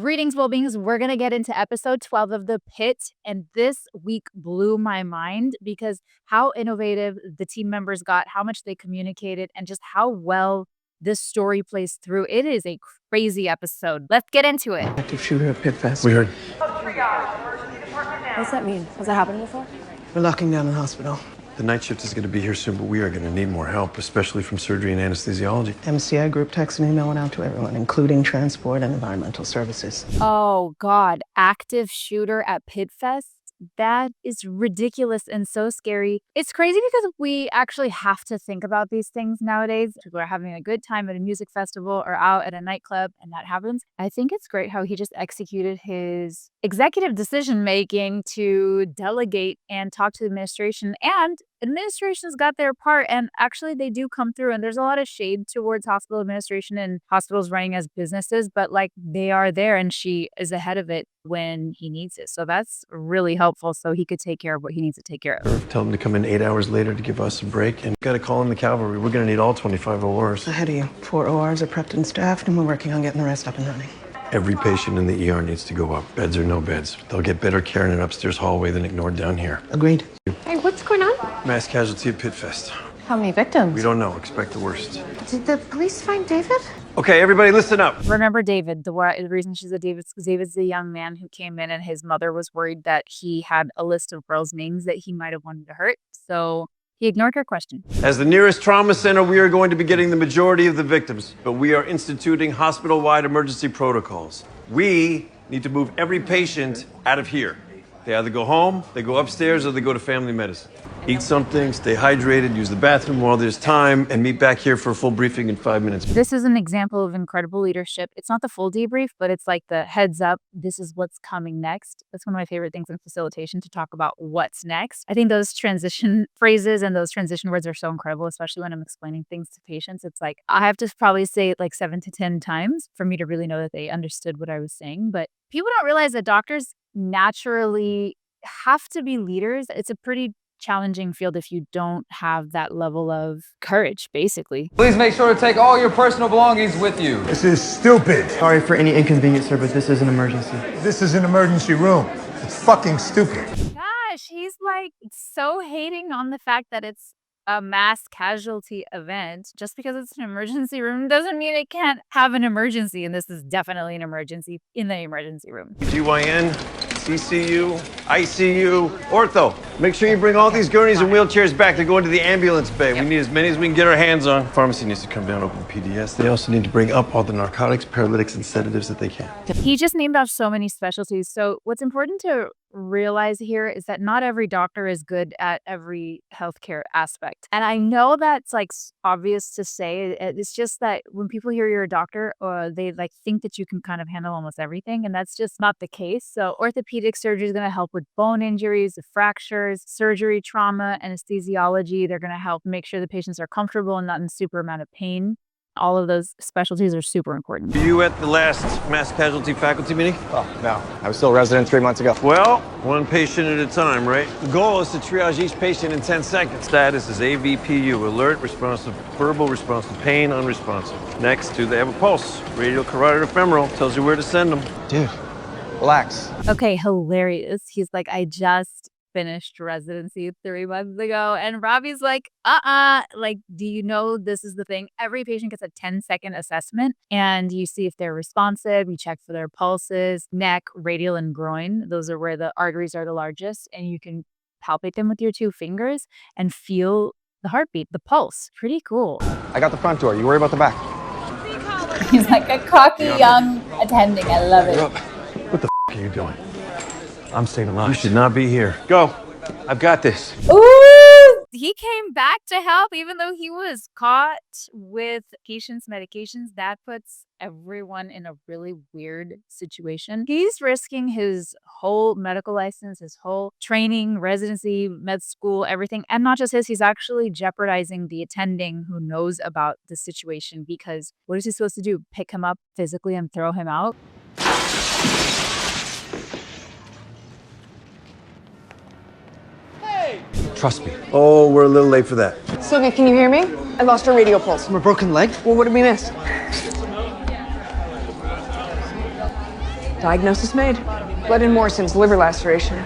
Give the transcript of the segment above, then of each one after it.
Greetings, WellBeings. We're going to get into episode 12 of the Pitt, and this week blew my mind because how innovative the team members got, how much they communicated, and just how well this story plays through. It is a crazy episode. Let's get into it. Active shooter at Pitt Fest. We heard. What's that mean? Has that happened before? We're locking down the hospital. The night shift is going to be here soon, but we are going to need more help, especially from surgery and anesthesiology. MCI group text and email went out to everyone, including transport and environmental services. Oh, God. Active shooter at Pitt Fest? That is ridiculous and so scary. It's crazy because we actually have to think about these things nowadays. People are having a good time at a music festival or out at a nightclub, and that happens. I think it's great how he just executed his executive decision making to delegate and talk to the administration, and administration's got their part, and actually they do come through, and there's a lot of shade towards hospital administration and hospitals running as businesses, but like they are there and she is ahead of it when he needs it. So that's really helpful so he could take care of what he needs to take care of. Tell them to come in 8 hours later to give us a break, and got to call in the cavalry. We're going to need all 25 ORs. Ahead of you. 4 ORs are prepped and staffed, and we're working on getting the rest up and running. Every patient in the ER needs to go up, beds or no beds. They'll get better care in an upstairs hallway than ignored down here. Agreed. Hey, what's going on? Mass casualty at Pitt Fest. How many victims? We don't know. Expect the worst. Did the police find David? Okay, everybody listen up. Remember David. The reason she's a David is because David's the young man who came in and his mother was worried that he had a list of girls' names that he might have wanted to hurt. So he ignored her question. As the nearest trauma center, we are going to be getting the majority of the victims, but we are instituting hospital-wide emergency protocols. We need to move every patient out of here. They either go home, they go upstairs, or they go to family medicine. Eat something, stay hydrated, use the bathroom while there's time, and meet back here for a full briefing in 5 minutes. This is an example of incredible leadership. It's not the full debrief, but it's like the heads up, this is what's coming next. That's one of my favorite things in facilitation, to talk about what's next. I think those transition phrases and those transition words are so incredible, especially when I'm explaining things to patients. It's like, I have to probably say it like 7 to 10 times for me to really know that they understood what I was saying. But people don't realize that doctors naturally have to be leaders. It's a pretty challenging field if you don't have that level of courage, basically. Please make sure to take all your personal belongings with you. This is stupid. Sorry for any inconvenience, sir, but this is an emergency. This is an emergency room. It's fucking stupid. Gosh, he's like so hating on the fact that it's a mass casualty event. Just because it's an emergency room doesn't mean it can't have an emergency, and this is definitely an emergency in the emergency room. GYN, CCU, ICU, ortho. Make sure you bring all these gurneys and wheelchairs back to go into the ambulance bay. We need as many as we can get our hands on. Pharmacy needs to come down, open PDS. They also need to bring up all the narcotics, paralytics, and sedatives that they can. He just named off so many specialties. So what's important to realize here is that not every doctor is good at every healthcare aspect. And I know that's like obvious to say. It's just that when people hear you're a doctor, they like think that you can kind of handle almost everything. And that's just not the case. So orthopedic surgery is going to help with bone injuries, fractures, surgery, trauma, anesthesiology. They're going to help make sure the patients are comfortable and not in super amount of pain. All of those specialties are super important. Were you at the last mass casualty faculty meeting? Oh, no. I was still a resident 3 months ago. Well, one patient at a time, right? The goal is to triage each patient in 10 seconds. Status is AVPU, alert, responsive, verbal, responsive, pain, unresponsive. Next, do they have a pulse? Radial, carotid, or femoral, tells you where to send them. Dude, relax. Okay, hilarious. He's like, I just finished residency 3 months ago. And Robbie's like, like, do you know this is the thing? Every patient gets a 10-second assessment, and you see if they're responsive. You check for their pulses, neck, radial, and groin. Those are where the arteries are the largest, and you can palpate them with your 2 fingers and feel the heartbeat, the pulse. Pretty cool. I got the front door. You worry about the back. He's like a cocky young attending. I love it. What the f*** are you doing? I'm staying alive. You should not be here. Go. I've got this. Ooh! He came back to help even though he was caught with patients' medications. That puts everyone in a really weird situation. He's risking his whole medical license, his whole training, residency, med school, everything. And not just his, he's actually jeopardizing the attending who knows about the situation, because what is he supposed to do? Pick him up physically and throw him out? Trust me. Oh, we're a little late for that. Sylvia, can you hear me? I lost her radial pulse. From a broken leg? Well, what did we miss? Diagnosis made. Blood in Morrison's liver laceration.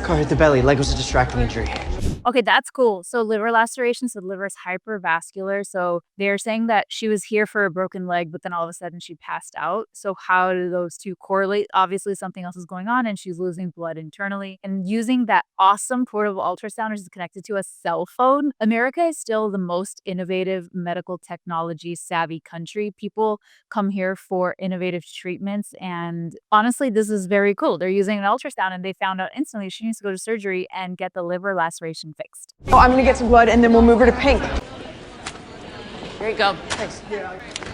Car hit the belly. Leg was a distracting injury. Okay, that's cool. So liver laceration, so the liver is hypervascular. So they're saying that she was here for a broken leg, but then all of a sudden she passed out. So how do those two correlate? Obviously something else is going on and she's losing blood internally. And using that awesome portable ultrasound, which is connected to a cell phone. America is still the most innovative medical technology savvy country. People come here for innovative treatments. And honestly, this is very cool. They're using an ultrasound and they found out instantly she needs to go to surgery and get the liver laceration fixed. Oh, I'm gonna get some blood and then we'll move her to pink. Here you go. Thanks.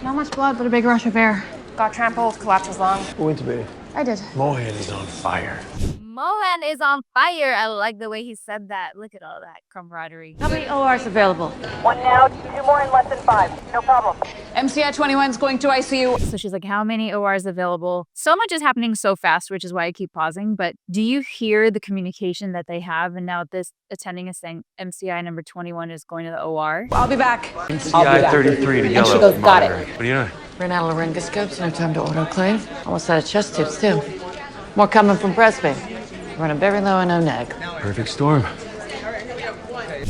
Not much blood, but a big rush of air. Got trampled, collapsed his lung. Who went to bed? I did. Mohan is on fire. Mohan is on fire. I like the way he said that. Look at all that camaraderie. How many ORs available? 1 now, 2 more in less than 5. No problem. MCI 21's going to ICU. So she's like, how many ORs available? So much is happening so fast, which is why I keep pausing. But do you hear the communication that they have? And now this attending is saying MCI number 21 is going to the OR. I'll be back. MCI 33 to yellow. And she goes, got it. What are you doing? Ran out of laryngoscopes, no time to autoclave. Almost out of chest tubes, too. More coming from breast pain. Running very low on ONEG. Perfect storm.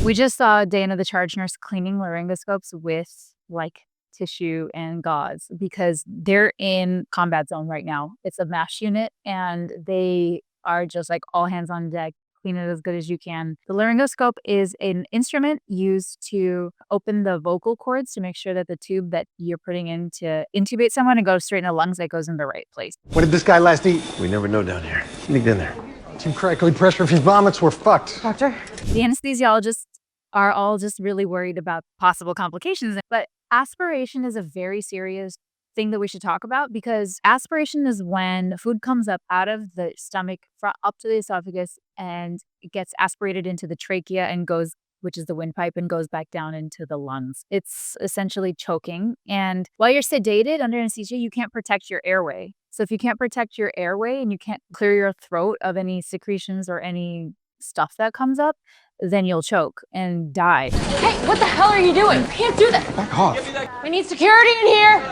We just saw Dana, the charge nurse, cleaning laryngoscopes with like tissue and gauze because they're in combat zone right now. It's a MASH unit and they are just like all hands on deck. Clean it as good as you can. The laryngoscope is an instrument used to open the vocal cords to make sure that the tube that you're putting in to intubate someone and go straight in the lungs, that goes in the right place. What did this guy last eat? We never know down here. Sneaked in there. Too crackly pressure. If he vomits, we're fucked. Doctor? The anesthesiologists are all just really worried about possible complications. But aspiration is a very serious thing that we should talk about because aspiration is when food comes up out of the stomach up to the esophagus and it gets aspirated into the trachea and goes, which is the windpipe, and goes back down into the lungs. It's essentially choking. And while you're sedated under anesthesia, you can't protect your airway. So if you can't protect your airway and you can't clear your throat of any secretions or any stuff that comes up, then you'll choke and die. Hey, what the hell are you doing? You can't do that. Back off. We need security in here.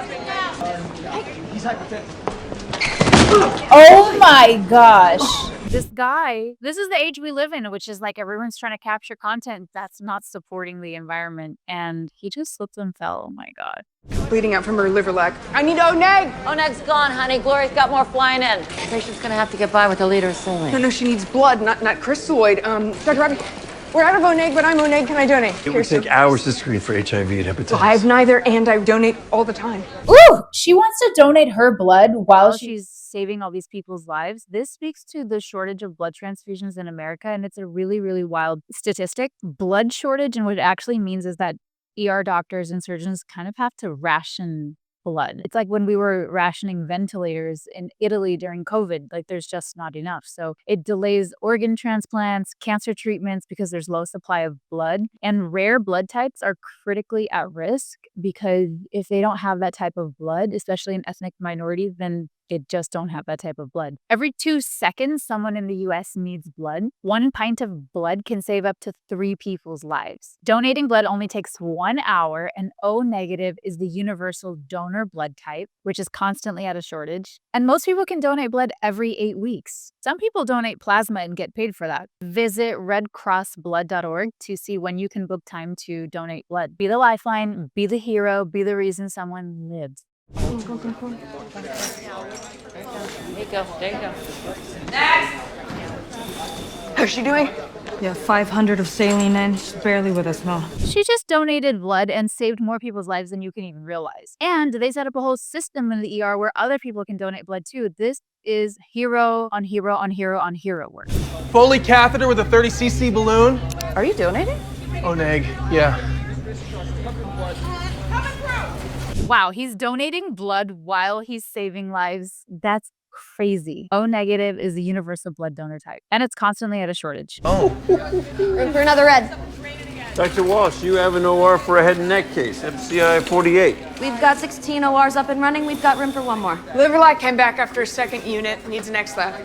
Oh my gosh. This guy, this is the age we live in, which is like everyone's trying to capture content that's not supporting the environment. And he just slipped and fell. Oh my God. Bleeding out from her liver lac. I need ONEG! ONEG's gone, honey. Glory's got more flying in. The patient's gonna have to get by with a liter of saline. No, she needs blood, not crystalloid. Dr. Robbie, we're out of ONEG, but I'm ONEG. Can I donate? It would take hours to screen for HIV and hepatitis. I have neither, and I donate all the time. Ooh, she wants to donate her blood while She's saving all these people's lives. This speaks to the shortage of blood transfusions in America. And it's a really, really wild statistic. Blood shortage, and what it actually means is that ER doctors and surgeons kind of have to ration blood. It's like when we were rationing ventilators in Italy during COVID, like there's just not enough. So it delays organ transplants, cancer treatments because there's low supply of blood. And rare blood types are critically at risk because if they don't have that type of blood, especially in ethnic minorities, then it just don't have that type of blood. Every 2 seconds, someone in the US needs blood. 1 pint of blood can save up to 3 people's lives. Donating blood only takes 1 hour, and O negative is the universal donor blood type, which is constantly at a shortage. And most people can donate blood every 8 weeks. Some people donate plasma and get paid for that. Visit redcrossblood.org to see when you can book time to donate blood. Be the lifeline, be the hero, be the reason someone lives. There you go. There you go. Next! How's she doing? Yeah, 500 of saline in. She's barely with us now. She just donated blood and saved more people's lives than you can even realize. And they set up a whole system in the ER where other people can donate blood too. This is hero on hero on hero on hero work. Foley catheter with a 30cc balloon. Are you donating? ONEG, yeah. Wow, he's donating blood while he's saving lives. That's crazy. O negative is a universal blood donor type, and it's constantly at a shortage. Oh. Room for another red. Dr. Walsh, you have an OR for a head and neck case, MCI 48. We've got 16 ORs up and running. We've got room for 1 more. Liver lac came back after a second unit. Needs an X-lab.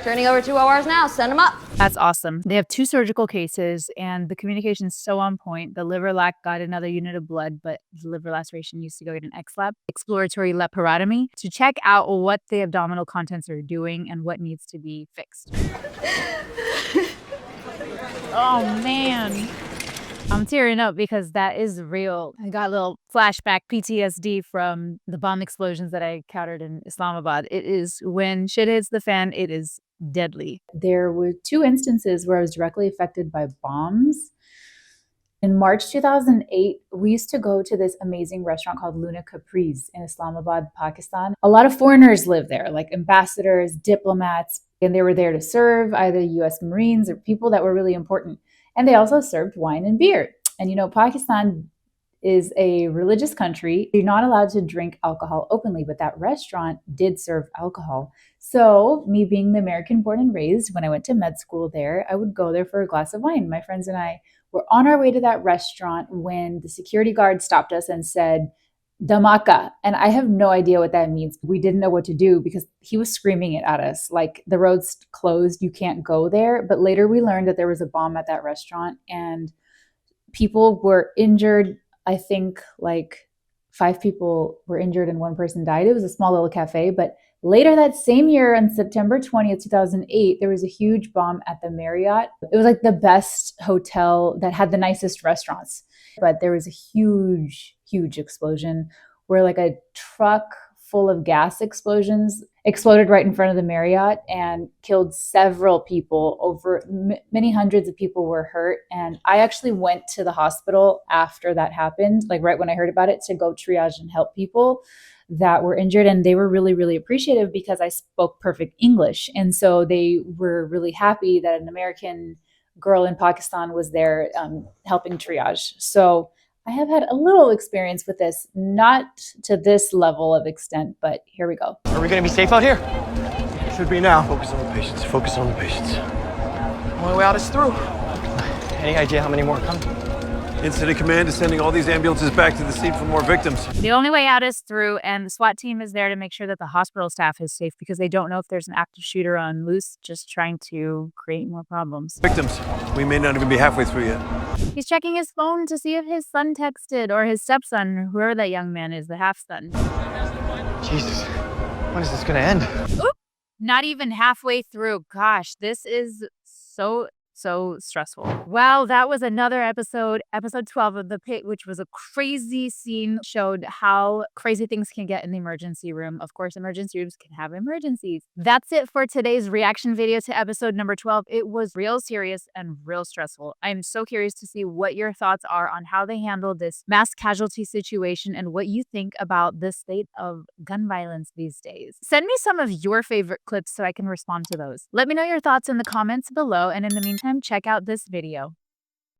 Turning over 2 ORs now. Send them up. That's awesome. They have 2 surgical cases, and the communication's so on point. The liver lac got another unit of blood, but the liver laceration used to go get an X-lab, exploratory laparotomy, to check out what the abdominal contents are doing and what needs to be fixed. Oh, man. I'm tearing up because that is real. I got a little flashback PTSD from the bomb explosions that I encountered in Islamabad. It is, when shit hits the fan, it is deadly. There were 2 instances where I was directly affected by bombs. In March 2008, we used to go to this amazing restaurant called Luna Capri's in Islamabad, Pakistan. A lot of foreigners live there, like ambassadors, diplomats, and they were there to serve either US Marines or people that were really important. And they also served wine and beer. And you know, Pakistan is a religious country. You're not allowed to drink alcohol openly, but that restaurant did serve alcohol. So, me being the American born and raised, when I went to med school there, I would go there for a glass of wine. My friends and I were on our way to that restaurant when the security guard stopped us and said, Dhamaka. And I have no idea what that means. We didn't know what to do because he was screaming it at us. Like, the road's closed, you can't go there. But later we learned that there was a bomb at that restaurant and people were injured. I think like 5 people were injured and 1 person died. It was a small little cafe. But later that same year, on September 20th, 2008, there was a huge bomb at the Marriott. It was like the best hotel that had the nicest restaurants. But there was a huge, huge explosion where like a truck full of gas explosions exploded right in front of the Marriott and killed several people. Over many hundreds of people were hurt. And I actually went to the hospital after that happened, like right when I heard about it, to go triage and help people that were injured. And they were really, really appreciative because I spoke perfect English. And so they were really happy that an American girl in Pakistan was there helping triage. So I have had a little experience with this, not to this level of extent, but here we go. Are we gonna be safe out here? Should be now. Focus on the patients. Focus on the patients. Only way out is through. Any idea how many more come? Incident Command is sending all these ambulances back to the scene for more victims. The only way out is through, and the SWAT team is there to make sure that the hospital staff is safe because they don't know if there's an active shooter on loose, just trying to create more problems. Victims. We may not even be halfway through yet. He's checking his phone to see if his son texted, or his stepson, or whoever that young man is, the half-son. Jesus, when is this gonna end? Oop! Not even halfway through. Gosh, this is so stressful. Well, that was another episode 12 of The Pit, which was a crazy scene, showed how crazy things can get in the emergency room. Of course, emergency rooms can have emergencies. That's it for today's reaction video to episode number 12. It was real serious and real stressful. I'm so curious to see what your thoughts are on how they handled this mass casualty situation and what you think about the state of gun violence these days. Send me some of your favorite clips so I can respond to those. Let me know your thoughts in the comments below, and in the meantime, check out this video.